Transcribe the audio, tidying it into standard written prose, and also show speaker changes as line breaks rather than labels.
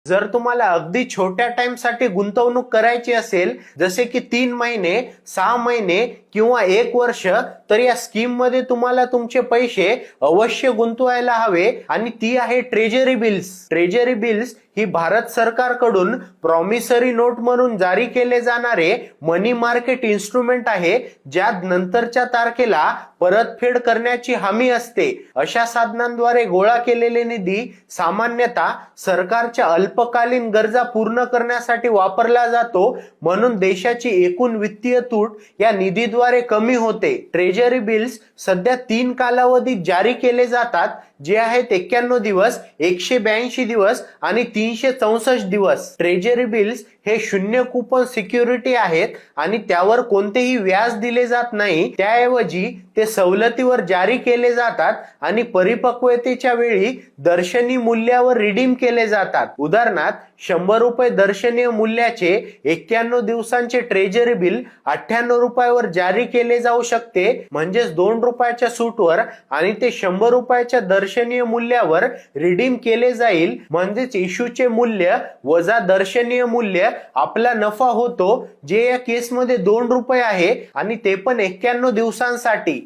जर तुम्हाला अगदी छोट्या टाइम साठी गुंतवणूक करायची असेल, जसे की 3 महिने, 6 महिने किंवा 1 वर्ष, तर या स्कीम मध्ये तुम्हाला तुमचे पैसे अवश्य गुंतवायला हवे आणि ती आहे ट्रेजरी बिल्स. ट्रेजरी बिल्स ही भारत सरकारकडून प्रॉमिसरी नोट म्हणून जारी केले जाणारे मनी मार्केट इन्स्ट्रुमेंट आहे, ज्यात नंतरच्या तारखेला परतफेड करण्याची हमी असते. अशा साधनांद्वारे गोळा केलेले निधी सामान्यतः सरकारच्या अल्पकालीन गरजा पूर्ण करण्यासाठी वापरला जातो, म्हणून देशाची एकूण वित्तीय तूट या निधीद्वारे कमी होते. ट्रेजरी बिल्स सध्या 3 कालावधीत जारी केले जातात, जे आहेत 91 दिवस, 182 दिवस आणि 364 दिवस. ट्रेजरी बिल्स हे शून्य कुपन सिक्युरिटी आहेत आणि त्यावर कोणतेही व्याज दिले जात नाही. त्याऐवजी ते सवलतीवर जारी केले जातात आणि परिपक्वतेच्या वेळी दर्शनी मूल्यावर रिडीम केले जातात. उदाहरणार्थ 100 रुपये दर्शनीय मूल्याचे 91 दिवसांचे ट्रेजरी बिल 98 रुपयावर जारी केले जाऊ शकते, म्हणजेच 2 रुपयाच्या सूटवर, आणि ते 100 रुपयाच्या दर्शनीय मूल्यावर रिडीम केले जाईल, म्हणजेच इश्यूचे मूल्य वजा दर्शनीय मूल्य आपला नफा होतो, जे या केसमध्ये 2 रुपये आहे आणि ते पण 91 दिवसांसाठी.